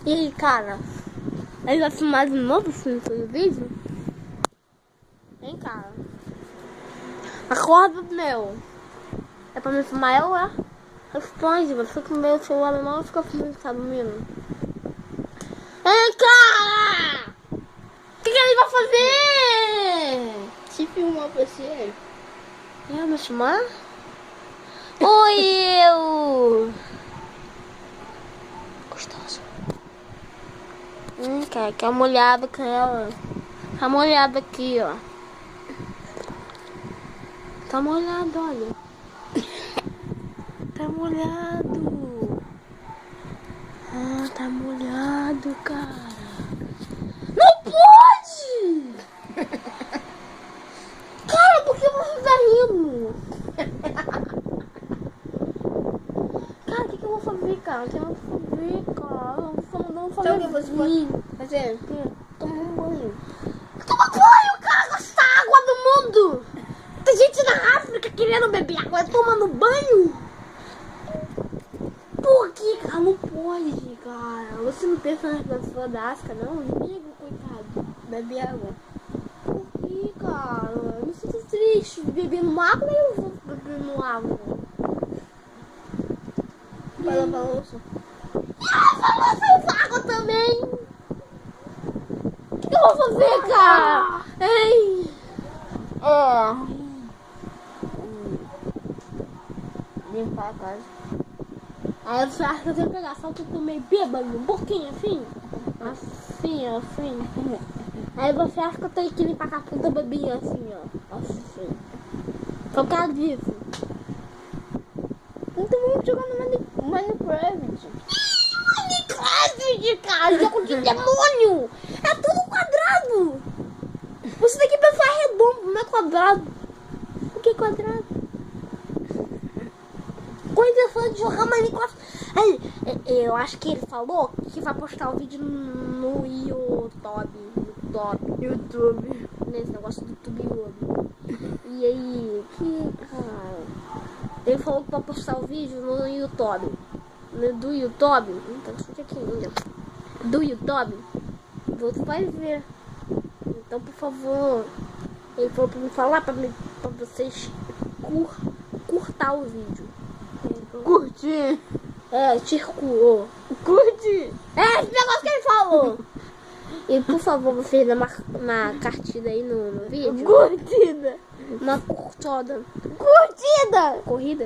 E aí, cara? Ele vai filmar de novo no vídeo? Hein, cara? Acorda, meu. É pra me filmar eu, é? Responde, você com o meu celular na mão fica filmando, tá dormindo? Hein, cara? O que ele vai fazer? Se filmar pra você. Eu me filmar? Oi, eu! Gostoso. Cara, que é molhado com ela. Tá molhado aqui, ó. Tá molhado, olha. Tá molhado. Ah, tá molhado, cara. Não pode! Cara, por que você tá rindo? Cara, o que eu vou fazer, cara? O que eu vou fazer, cara? Vamos fazer Sabe o que você pode fazer? Toma um banho. Toma banho, cara! Gasta água do mundo! Tem gente na África querendo beber água tomando banho! Por que, cara? Não pode, cara. Você não pensa na pessoa da África, não? Amigo, coitado. Bebe água. Por que, cara? Eu me sinto triste. Bebendo água e eu vou bebendo água. Vai lavar a louça. Ah, vamos água também! O que eu vou fazer, cara? Ei! Limpar a casa. Aí você acha que eu tenho que pegar só que eu tô meio bêbado, um pouquinho assim? Assim. Aí você acha que eu tenho que limpar com a puta bebinha assim, ó. Assim. Por causa disso. Então vamos jogar no Minecraft. Minecraft, cara! Jogo de demônio! É tudo quadrado! Você tem que pensar redondo, não é quadrado. Por que quadrado? Com a intenção de jogar Minecraft. Aí, eu acho que ele falou que vai postar o vídeo no YouTube. Nesse negócio do YouTube. E aí, ele falou que vai postar o vídeo no YouTube. Do YouTube. Então, escute aqui ainda. Do YouTube. Você vai ver. Então, por favor. Ele falou pra me falar pra vocês curtar o vídeo. Curtir. Circulou. Curtir. Esse negócio que ele falou. E por favor, vocês dão uma cartida aí no vídeo. Curtida. Uma curtoda. Curtida. Corrida.